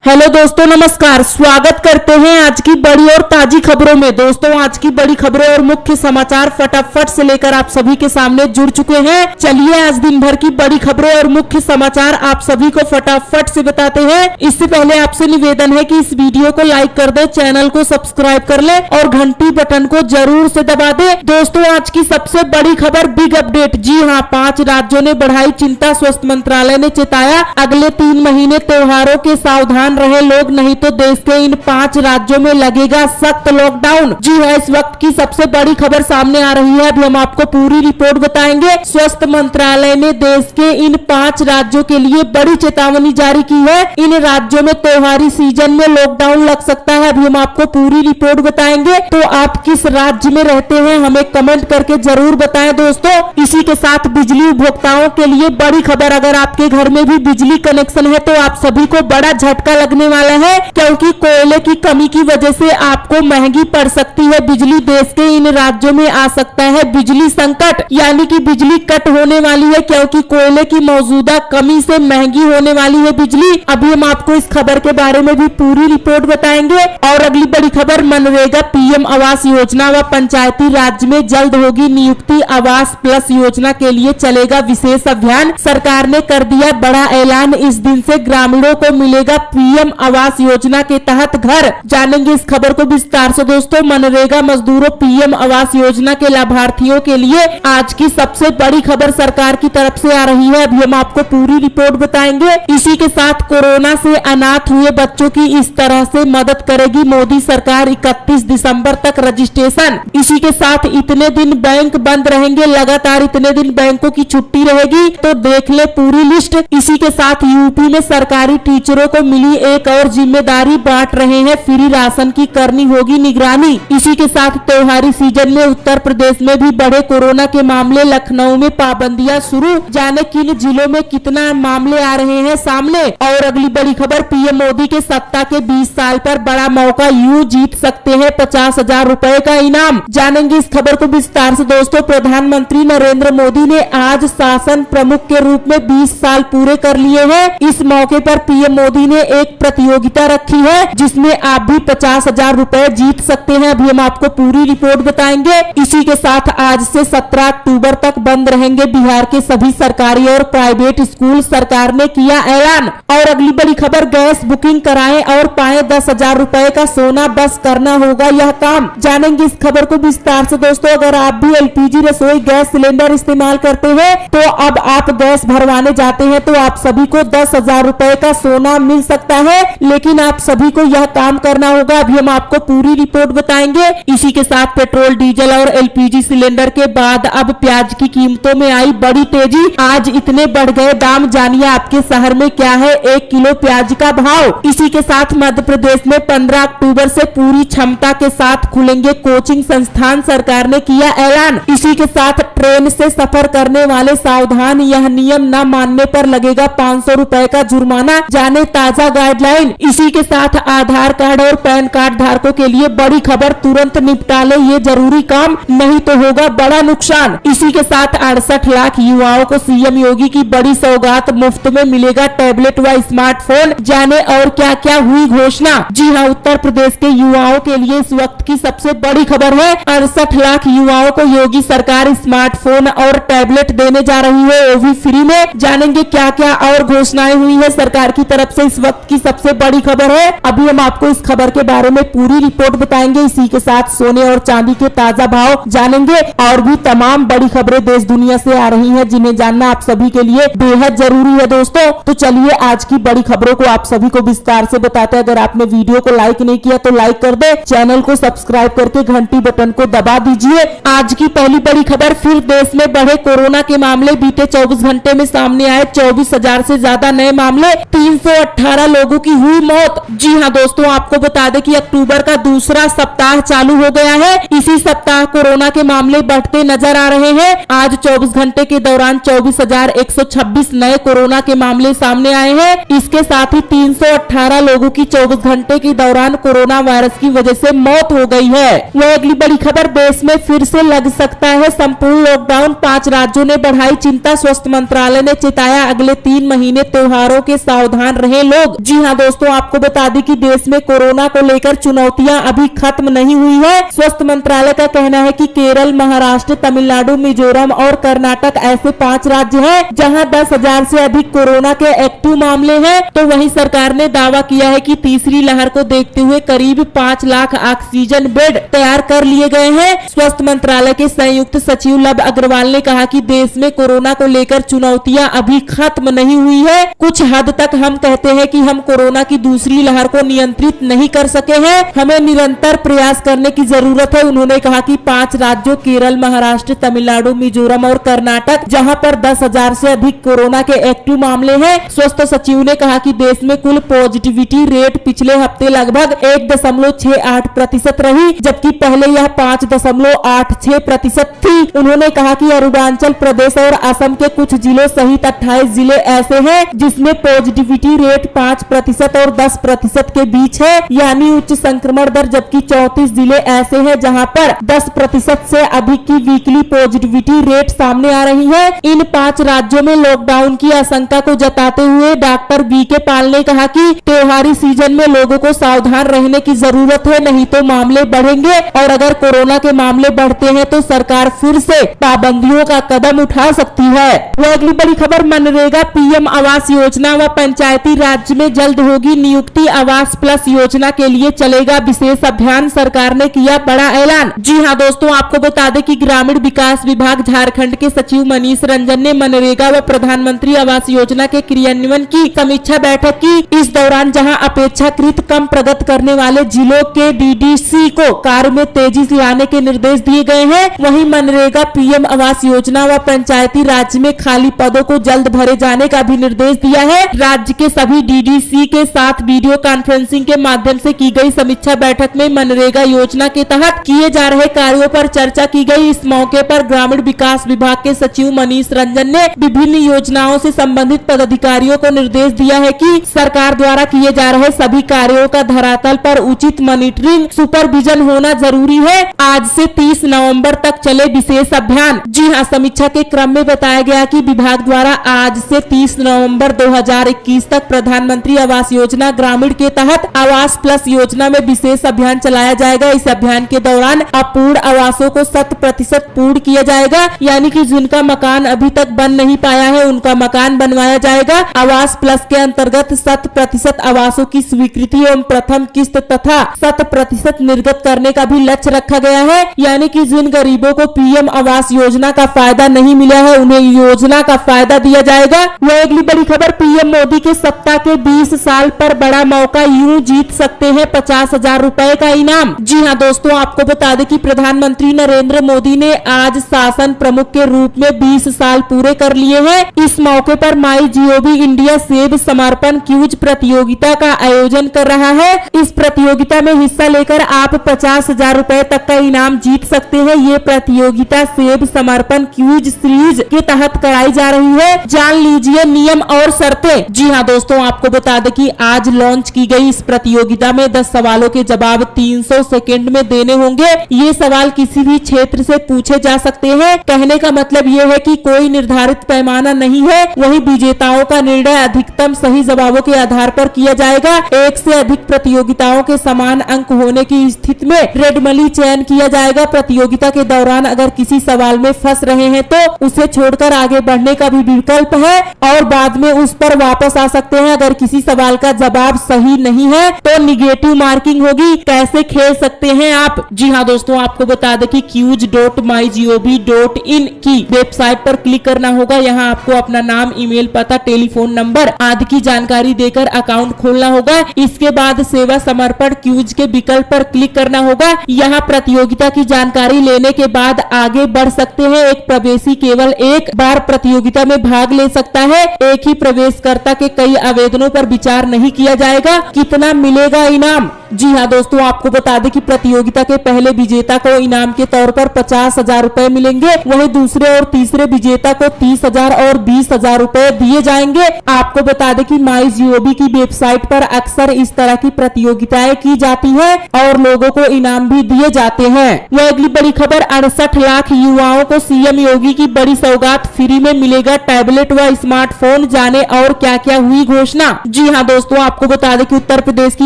Hello दोस्तों, नमस्कार। स्वागत करते हैं आज की बड़ी और ताजी खबरों में। दोस्तों, आज की बड़ी खबरें और मुख्य समाचार फटाफट से लेकर आप सभी के सामने जुड़ चुके हैं। चलिए आज दिन भर की बड़ी खबरें और मुख्य समाचार आप सभी को फटाफट से बताते हैं। इससे पहले आपसे निवेदन है कि इस वीडियो को लाइक कर दे, चैनल को सब्सक्राइब कर ले और घंटी बटन को जरूर से दबा दे। दोस्तों, आज की सबसे बड़ी खबर, बिग अपडेट। जी हाँ, 5 राज्यों ने बढ़ाई चिंता। स्वास्थ्य मंत्रालय ने चेताया, अगले 3 महीने त्योहारों के सावधान रहे लोग, नहीं तो देश के इन 5 राज्यों में लगेगा सख्त लॉकडाउन। जी है, इस वक्त की सबसे बड़ी खबर सामने आ रही है। अभी हम आपको पूरी रिपोर्ट बताएंगे। स्वास्थ्य मंत्रालय ने देश के इन 5 राज्यों के लिए बड़ी चेतावनी जारी की है। इन राज्यों में त्योहारी सीजन में लॉकडाउन लग सकता है। अभी हम आपको पूरी रिपोर्ट बताएंगे। तो आप किस राज्य में रहते हैं हमें कमेंट करके जरूर बताएं दोस्तों। इसी के साथ बिजली उपभोक्ताओं के लिए बड़ी खबर, अगर आपके घर में भी बिजली कनेक्शन है तो आप सभी को बड़ा झटका लगने वाला है, क्योंकि कोयले की कमी की वजह से आपको महंगी पड़ सकती है बिजली। देश के इन राज्यों में आ सकता है बिजली संकट, यानी कि बिजली कट होने वाली है, क्योंकि कोयले की मौजूदा कमी से महंगी होने वाली है बिजली। अभी हम आपको इस खबर के बारे में भी पूरी रिपोर्ट बताएंगे। और अगली बड़ी खबर, मनरेगा पीएम आवास योजना व पंचायती राज में जल्द होगी नियुक्ति। आवास प्लस योजना के लिए चलेगा विशेष अभियान। सरकार ने कर दिया बड़ा ऐलान, इस दिन से ग्रामीणों को मिलेगा पीएम आवास योजना के तहत घर। जानेंगे इस खबर को विस्तार से दोस्तों। मनरेगा मजदूरों पीएम आवास योजना के लाभार्थियों के लिए आज की सबसे बड़ी खबर सरकार की तरफ से आ रही है। अभी हम आपको पूरी रिपोर्ट बताएंगे। इसी के साथ कोरोना से अनाथ हुए बच्चों की इस तरह से मदद करेगी मोदी सरकार। 31 दिसंबर तक रजिस्ट्रेशन। इसी के साथ इतने दिन बैंक बंद रहेंगे, लगातार इतने दिन बैंकों की छुट्टी रहेगी, तो देख ले पूरी लिस्ट। इसी के साथ यूपी में सरकारी टीचरों को मिली एक और जिम्मेदारी, बांट रहे हैं फ्री राशन की, करनी होगी निगरानी। इसी के साथ त्योहारी सीजन में उत्तर प्रदेश में भी बढ़े कोरोना के मामले। लखनऊ में पाबंदियां शुरू, जाने किन जिलों में कितना मामले आ रहे हैं सामने। और अगली बड़ी खबर, पीएम मोदी के सत्ता के 20 साल पर बड़ा मौका, यूं जीत सकते हैं 50,000 रुपए का इनाम। जानेंगे इस खबर को विस्तार से दोस्तों। प्रधानमंत्री नरेंद्र मोदी ने आज शासन प्रमुख के रूप में 20 साल पूरे कर लिए हैं। इस मौके पर पीएम मोदी ने एक प्रतियोगिता रखी है जिसमें आप भी 50,000 रुपए जीत सकते हैं। अभी हम आपको पूरी रिपोर्ट बताएंगे। इसी के साथ आज से 17 अक्टूबर तक बंद रहेंगे बिहार के सभी सरकारी और प्राइवेट स्कूल, सरकार ने किया ऐलान। और अगली बड़ी खबर, गैस बुकिंग कराएं और पाएं 10,000 रुपए का सोना, बस करना होगा यह काम। जानेंगे इस खबर को विस्तार से दोस्तों। अगर आप भी एलपीजी रसोई गैस सिलेंडर इस्तेमाल करते हैं तो अब आप गैस भरवाने जाते हैं तो आप सभी को 10,000 रुपए का सोना मिल सकता है, लेकिन आप सभी को यह काम करना होगा। अभी हम आपको पूरी रिपोर्ट बताएंगे। इसी के साथ पेट्रोल, डीजल और एलपीजी सिलेंडर के बाद अब प्याज की कीमतों में आई बड़ी तेजी। आज इतने बढ़ गए दाम, जानिए आपके शहर में क्या है 1 किलो प्याज का भाव। इसी के साथ मध्य प्रदेश में 15 अक्टूबर से पूरी क्षमता के साथ खुलेंगे कोचिंग संस्थान, सरकार ने किया ऐलान। इसी के साथ ट्रेन से सफर करने वाले सावधान, यह नियम न मानने पर लगेगा 500 रुपए का जुर्माना, जाने ताजा गाइडलाइन। इसी के साथ आधार कार्ड और पैन कार्ड धारकों के लिए बड़ी खबर, तुरंत निपटा ले ये जरूरी काम, नहीं तो होगा बड़ा नुकसान। इसी के साथ 68 लाख युवाओं को सीएम योगी की बड़ी सौगात, मुफ्त में मिलेगा टैबलेट व स्मार्टफोन। जाने और क्या क्या हुई घोषणा। जी हाँ, उत्तर प्रदेश के युवाओं के लिए इस वक्त की सबसे बड़ी खबर है। 68 लाख युवाओं को योगी सरकार स्मार्टफोन और टैबलेट देने जा रही है, वो भी फ्री में। जानेंगे क्या क्या और घोषणाएं हुई है सरकार की तरफ से, इस वक्त की सबसे बड़ी खबर है। अभी हम आपको इस खबर के बारे में पूरी रिपोर्ट बताएंगे। इसी के साथ सोने और चांदी के ताजा भाव जानेंगे और भी तमाम बड़ी खबरें देश दुनिया से आ रही हैं, जिन्हें जानना आप सभी के लिए बेहद जरूरी है दोस्तों। तो चलिए आज की बड़ी खबरों को आप सभी को विस्तार से बताते हैं। अगर आपने वीडियो को लाइक नहीं किया तो लाइक कर दे, चैनल को सब्सक्राइब करके घंटी बटन को दबा दीजिए। आज की पहली बड़ी खबर, फिर देश में बढ़े कोरोना के मामले। बीते 24 घंटे में सामने आए 24,000 से ज्यादा नए मामले, 318 लोगों की हुई मौत। जी हाँ दोस्तों, आपको बता दें कि अक्टूबर का दूसरा सप्ताह चालू हो गया है। इसी सप्ताह कोरोना के मामले बढ़ते नजर आ रहे हैं। आज 24 घंटे के दौरान 24,126 नए कोरोना के मामले सामने आए हैं। इसके साथ ही 318 लोगों की 24 घंटे के दौरान कोरोना वायरस की वजह से मौत हो गई है। यह अगली बड़ी खबर, देश में फिर से लग सकता है संपूर्ण लॉकडाउन। 5 राज्यों ने बढ़ाई चिंता। स्वास्थ्य मंत्रालय ने चेताया, अगले 3 महीने त्योहारों के सावधान रहे लोग। जी हाँ दोस्तों, आपको बता दें कि देश में कोरोना को लेकर चुनौतियां अभी खत्म नहीं हुई है। स्वास्थ्य मंत्रालय का कहना है कि केरल, महाराष्ट्र, तमिलनाडु, मिजोरम और कर्नाटक ऐसे 5 राज्य हैं जहां 10,000 से अधिक कोरोना के एक्टिव मामले हैं। तो वहीं सरकार ने दावा किया है कि तीसरी लहर को देखते हुए करीब 5 लाख ऑक्सीजन बेड तैयार कर लिए गए हैं। स्वास्थ्य मंत्रालय के संयुक्त सचिव लव अग्रवाल ने कहा कि देश में कोरोना को लेकर चुनौतियां अभी खत्म नहीं हुई है। कुछ हद तक हम कहते हैं कि हम कोरोना की दूसरी लहर को नियंत्रित नहीं कर सके हैं, हमें निरंतर प्रयास करने की जरूरत है। उन्होंने कहा कि 5 राज्यों केरल, महाराष्ट्र, तमिलनाडु, मिजोरम और कर्नाटक जहां पर 10,000 से अधिक कोरोना के एक्टिव मामले हैं। स्वास्थ्य सचिव ने कहा कि देश में कुल पॉजिटिविटी रेट पिछले हफ्ते लगभग 1.68% रही, जबकि पहले यह 5.86% थी। उन्होंने कहा कि अरुणाचल प्रदेश और असम के कुछ जिलों सहित 28 जिले ऐसे हैं जिसमें पॉजिटिविटी रेट 5% और 10% के बीच है, यानी उच्च संक्रमण दर, जबकि 34 जिले ऐसे हैं जहां पर 10% से अधिक की वीकली पॉजिटिविटी रेट सामने आ रही है। इन 5 राज्यों में लॉकडाउन की आशंका को जताते हुए डॉक्टर बीके पाल ने कहा कि त्योहारी सीजन में लोगों को सावधान रहने की जरूरत है, नहीं तो मामले बढ़ेंगे और अगर कोरोना के मामले बढ़ते हैं तो सरकार फिर से पाबंदियों का कदम उठा सकती है। वह अगली बड़ी खबर, मनरेगा पीएम आवास योजना व पंचायती राज में जल्द होगी नियुक्ति। आवास प्लस योजना के लिए चलेगा विशेष अभियान, सरकार ने किया बड़ा ऐलान। जी हां दोस्तों, आपको बता दें कि ग्रामीण विकास विभाग झारखंड के सचिव मनीष रंजन ने मनरेगा व प्रधानमंत्री आवास योजना के क्रियान्वयन की समीक्षा बैठक की। इस दौरान जहां अपेक्षाकृत कम प्रगति करने वाले जिलों के डीडीसी को कार्य में तेजी लाने के निर्देश दिए गए हैं, वहीं मनरेगा पीएम आवास योजना व पंचायती राज में खाली पदों को जल्द भरे जाने का भी निर्देश दिया है। राज्य के सभी डीडीसी के साथ वीडियो कॉन्फ्रेंसिंग के माध्यम से की गई समीक्षा बैठक में मनरेगा योजना के तहत किए जा रहे कार्यों पर चर्चा की गई। इस मौके पर ग्रामीण विकास विभाग के सचिव मनीष रंजन ने विभिन्न योजनाओं से संबंधित पदाधिकारियों को निर्देश दिया है कि सरकार द्वारा किए जा रहे सभी कार्यों का धरातल पर उचित मॉनिटरिंग सुपरविजन होना जरूरी है। आज से 30 नवंबर तक चले विशेष अभियान। जी हां, समीक्षा के क्रम में बताया गया कि विभाग द्वारा आज से 30 नवंबर 2021 तक प्रधानमंत्री आवास योजना ग्रामीण के तहत आवास प्लस योजना में विशेष अभियान चलाया जाएगा। इस अभियान के दौरान अपूर्ण आवासों को 100% पूर्ण किया जाएगा, यानी कि जिनका मकान अभी तक बन नहीं पाया है उनका मकान बनवाया जाएगा। आवास प्लस के अंतर्गत 100% आवासों की स्वीकृति एवं प्रथम किस्त तथा 100% निर्गत करने का भी लक्ष्य रखा गया है, यानी कि जिन गरीबों को पीएम आवास योजना का फायदा नहीं मिला है उन्हें योजना का फायदा दिया जाएगा। वह अगली बड़ी खबर, पीएम मोदी के सत्ता के 20 साल पर बड़ा मौका, यूं जीत सकते हैं 50,000 रुपए का इनाम। जी हां दोस्तों, आपको बता दें कि प्रधानमंत्री नरेंद्र मोदी ने आज शासन प्रमुख के रूप में 20 साल पूरे कर लिए हैं। इस मौके पर माई जीओवी इंडिया सेब समर्पण क्यूज प्रतियोगिता का आयोजन कर रहा है। इस प्रतियोगिता में हिस्सा लेकर आप 50,000 रुपए तक का इनाम जीत सकते हैं। ये प्रतियोगिता सेब समर्पण क्यूज सीरीज के तहत कराई जा रही है। जान लीजिए नियम और शर्तें। जी हां दोस्तों, आपको बता दें कि आज लॉन्च की गई इस प्रतियोगिता में 10 सवालों के जवाब 300 सेकंड में देने होंगे। ये सवाल किसी भी क्षेत्र से पूछे जा सकते हैं। कहने का मतलब ये है कि कोई निर्धारित पैमाना नहीं है। वहीं विजेताओं का निर्णय अधिकतम सही जवाबों के आधार पर किया जाएगा। एक से अधिक प्रतियोगिताओं के समान अंक होने की स्थिति में रेंडमली चयन किया जाएगा। प्रतियोगिता के दौरान अगर किसी सवाल में फंस रहे हैं तो उसे छोड़कर आगे बढ़ने का भी विकल्प है और बाद में उस पर वापस आ सकते हैं। अगर किसी सवाल का जवाब सही नहीं है तो निगेटिव मार्किंग होगी। कैसे खेल सकते हैं आप? जी हाँ दोस्तों, आपको बता दें कि quz.mygov.in की वेबसाइट पर क्लिक करना होगा। यहाँ आपको अपना नाम, ईमेल पता, टेलीफोन नंबर आदि की जानकारी देकर अकाउंट खोलना होगा। इसके बाद सेवा समर्पण क्यूज के विकल्प पर क्लिक करना होगा। यहाँ प्रतियोगिता की जानकारी लेने के बाद आगे बढ़ सकते हैं। एक प्रवेशी केवल एक बार प्रतियोगिता में भाग ले सकता है। एक ही प्रवेशकर्ता के कई आवेदनों पर विचार नहीं किया जाएगा। कितना मिलेगा इनाम? जी हाँ दोस्तों, आपको बता दें कि प्रतियोगिता के पहले विजेता को इनाम के तौर पर 50,000 रुपए मिलेंगे। वहीं दूसरे और तीसरे विजेता को 30,000 और 20,000 रुपए दिए जाएंगे। आपको बता दें कि MyGOV की वेबसाइट पर अक्सर इस तरह की प्रतियोगिताएं की जाती है और लोगों को इनाम भी दिए जाते हैं। वह अगली बड़ी खबर, 68 लाख युवाओं को सीएम योगी की बड़ी सौगात, फ्री में मिलेगा टैबलेट व स्मार्टफोन। जाने और क्या क्या हुई घोषणा। जी हाँ दोस्तों, आपको बता दें कि उत्तर प्रदेश की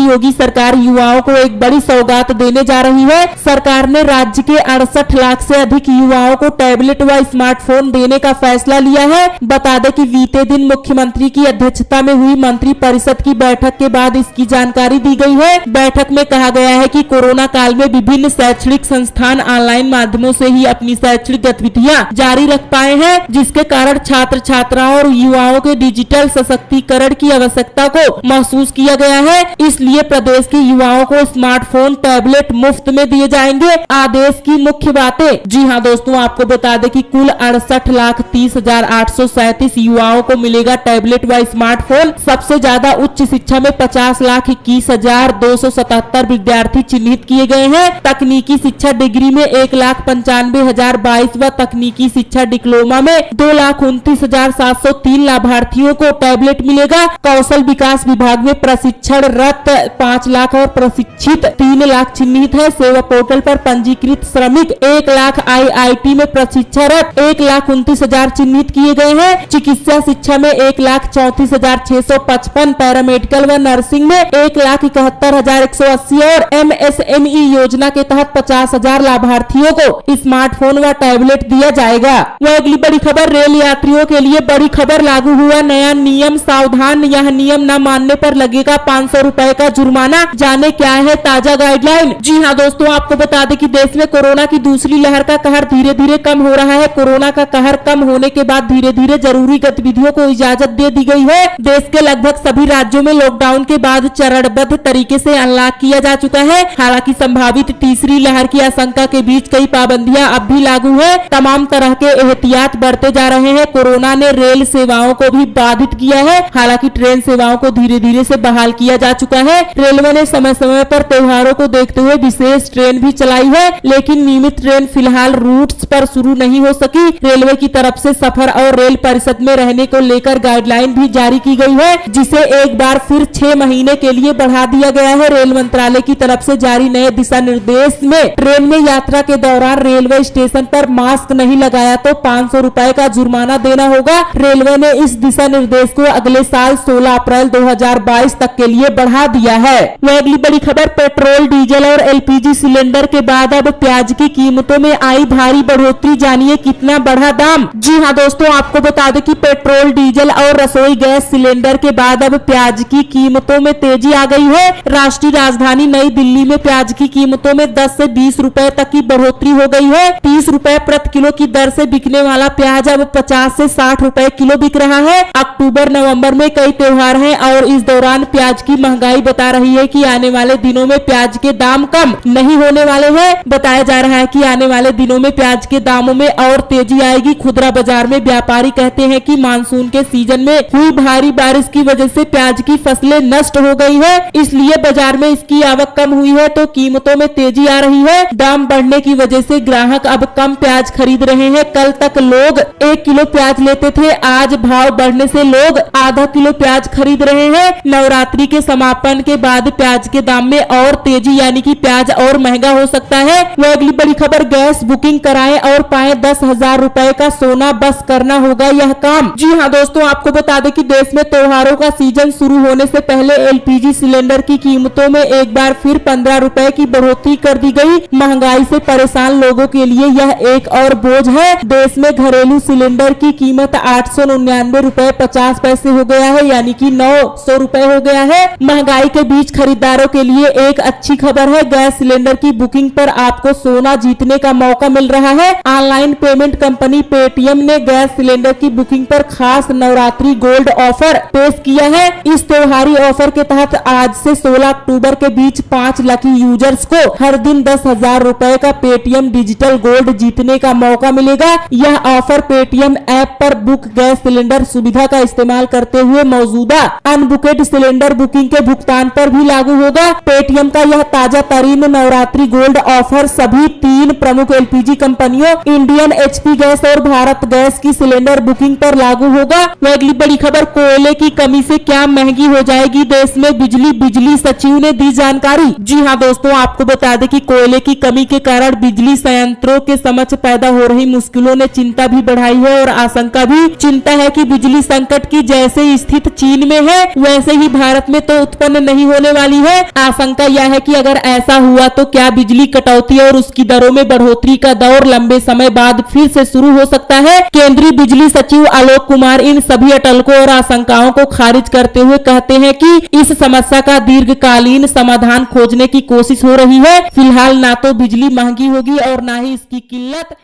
योगी सरकार युवाओं को एक बड़ी सौगात देने जा रही है। सरकार ने राज्य के 68 लाख से अधिक युवाओं को टैबलेट व स्मार्टफोन देने का फैसला लिया है। बता दें कि बीते दिन मुख्यमंत्री की अध्यक्षता में हुई मंत्री परिषद की बैठक के बाद इसकी जानकारी दी गई है। बैठक में कहा गया है कि कोरोना काल में विभिन्न शैक्षणिक संस्थान ऑनलाइन माध्यमों से ही अपनी शैक्षणिक गतिविधियां जारी रख पाए हैं, जिसके कारण छात्र छात्राओं और युवाओं के डिजिटल सशक्तिकरण की आवश्यकता को महसूस किया गया है। इसलिए प्रदेश के युवाओं को स्मार्टफोन टैबलेट मुफ्त में दिए जाएंगे। आदेश की मुख्य बातें। जी हाँ दोस्तों, आपको बता दें कि कुल 68,30,837 युवाओं को मिलेगा टैबलेट व स्मार्टफोन। सबसे ज्यादा उच्च शिक्षा में 50,21,277 विद्यार्थी चिन्हित किए गए हैं। तकनीकी शिक्षा डिग्री में 1,95,022 व तकनीकी शिक्षा डिप्लोमा में 2,29,703 लाभार्थियों को टैबलेट मिलेगा। कौशल विकास विभाग में प्रशिक्षणरत 5 लाख और प्रशिक्षित 3 लाख चिन्हित है। सेवा पोर्टल पर पंजीकृत श्रमिक 1 लाख, IIT में प्रशिक्षणरत 1,29,000 चिन्हित किए गए हैं। चिकित्सा शिक्षा में 1,34,655, पैरामेडिकल व नर्सिंग में 1,71,180 और MSME योजना के तहत 50,000 लाभार्थियों को स्मार्टफोन व टैबलेट दिया जाएगा। वह अगली बड़ी खबर, रेल यात्रियों के लिए बड़ी खबर, लागू हुआ नया नियम, सावधान, यह नियम न मानने पर लगेगा 500 रुपए का जुर्माना। जाने क्या है ताजा गाइडलाइन। जी हाँ दोस्तों, आपको बता दें कि देश में कोरोना की दूसरी लहर का कहर धीरे धीरे कम हो रहा है। कोरोना का कहर कम होने के बाद धीरे धीरे जरूरी गतिविधियों को इजाजत दे दी गई है। देश के लगभग सभी राज्यों में लॉकडाउन के बाद चरणबद्ध तरीके से अनलॉक किया जा चुका है। हालांकि संभावित तीसरी लहर की आशंका के बीच कई पाबंदियां अब भी लागू है। तमाम तरह के एहतियात बरते जा रहे हैं। कोरोना ने रेल सेवाओं को भी बाधित किया है। हालांकि ट्रेन सेवाओं को धीरे धीरे से बहाल किया जा चुका है। रेलवे ने समय समय पर त्योहारों को देखते हुए विशेष ट्रेन भी चलाई है, लेकिन नियमित ट्रेन फिलहाल रूट्स पर शुरू नहीं हो सकी। रेलवे की तरफ से सफर और रेल परिषद में रहने को लेकर गाइडलाइन भी जारी की गई है, जिसे एक बार फिर 6 महीने के लिए बढ़ा दिया गया है। रेल मंत्रालय की तरफ से जारी नए दिशा निर्देश में ट्रेन में यात्रा के दौरान रेलवे स्टेशन पर मास्क नहीं लगाया तो 500 रुपए का जुर्माना देना होगा। रेलवे ने इस दिशा निर्देश को अगले साल 16 अप्रैल 2022 तक के लिए बढ़ा दिया है। वह अगली बड़ी खबर, पेट्रोल, डीजल और LPG सिलेंडर के बाद अब प्याज की कीमतों में आई भारी बढ़ोतरी। जानिए कितना बढ़ा दाम। जी हाँ दोस्तों, आपको बता दें कि पेट्रोल, डीजल और रसोई गैस सिलेंडर के बाद अब प्याज की कीमतों में तेजी आ गई है। राष्ट्रीय राजधानी नई दिल्ली में प्याज की कीमतों में 10 से 20 रुपए तक की बढ़ोतरी हो गई है। 30 रुपए प्रति किलो की दर से बिकने वाला प्याज अब 50 से 60 रुपए किलो बिक रहा है। अक्टूबर नवंबर में कई त्योहार हैं और इस दौरान प्याज की महंगाई बता रही है कि आने वाले दिनों में प्याज के दाम कम नहीं होने वाले हैं। बताया जा रहा है कि आने वाले दिनों में प्याज के दामों में और तेजी आएगी। खुदरा बाजार में व्यापारी कहते हैं कि मानसून के सीजन में हुई भारी बारिश की वजह से प्याज की फसलें नष्ट हो गई है, इसलिए बाजार में इसकी आवक कम हुई है तो कीमतों में तेजी आ रही है। दाम बढ़ने की वजह से ग्राहक अब कम प्याज खरीद रहे हैं। कल तक लोग 1 किलो प्याज लेते थे, आज भाव बढ़ने से लोग आधा किलो प्याज खरीद रहे हैं। नवरात्रि के समापन के बाद प्याज के दाम में और तेजी, यानी कि प्याज और महंगा हो सकता है। वह अगली बड़ी खबर, गैस बुकिंग कराएं और पाएं 10,000 रुपए का सोना, बस करना होगा यह काम। जी हाँ दोस्तों, आपको बता दें कि देश में त्योहारों का सीजन शुरू होने से पहले LPG सिलेंडर की कीमतों में एक बार फिर 15 रुपए की बढ़ोतरी कर दी गई। महंगाई से परेशान लोगों के लिए यह एक और बोझ है। देश में घरेलू सिलेंडर की कीमत 899 रुपए 50 पैसे हो गया है, यानी कि 900 रुपए हो गया है। महंगाई के बीच खरीदारों के लिए एक अच्छी खबर है। गैस सिलेंडर की बुकिंग पर आपको सोना जीतने का मौका मिल रहा है। ऑनलाइन पेमेंट कंपनी पेटीएम ने गैस सिलेंडर की बुकिंग पर खास नवरात्रि गोल्ड ऑफर पेश किया है। इस त्योहारी ऑफर के तहत आज से 16 अक्टूबर के बीच 5 लकी यूजर्स को हर दिन 10,000 रुपए का पेटीएम डिजिटल गोल्ड जीतने का मौका मिलेगा। यह ऑफर पेटीएम ऐप पर बुक गैस सिलेंडर सुविधा का इस्तेमाल करते हुए मौजूदा अनबुकेड सिलेंडर बुकिंग के भुगतान पर भी लागू होगा। होगा। पेटीएम का यह ताजा तरीन नवरात्रि गोल्ड ऑफर सभी 3 प्रमुख एलपीजी कंपनियों इंडियन, एचपी गैस और भारत गैस की सिलेंडर बुकिंग पर लागू होगा। वह अगली बड़ी खबर, कोयले की कमी से क्या महंगी हो जाएगी देश में बिजली, बिजली सचिव ने दी जानकारी। जी हां दोस्तों, आपको बता दें कि कोयले की कमी के कारण बिजली संयंत्रों के समक्ष पैदा हो रही मुश्किलों ने चिंता भी बढ़ाई है और आशंका भी। चिंता है कि बिजली संकट की जैसे स्थिति चीन में है वैसे ही भारत में तो उत्पन्न नहीं होने वाली है। आशंका यह है कि अगर ऐसा हुआ तो क्या बिजली कटौती और उसकी दरों में बढ़ोतरी का दौर लंबे समय बाद फिर से शुरू हो सकता है। केंद्रीय बिजली सचिव आलोक कुमार इन सभी अटकलों और आशंकाओं को खारिज करते हुए कहते हैं कि इस समस्या का दीर्घकालीन समाधान खोजने की कोशिश हो रही है। फिलहाल ना तो बिजली महंगी होगी और ना ही इसकी किल्लत।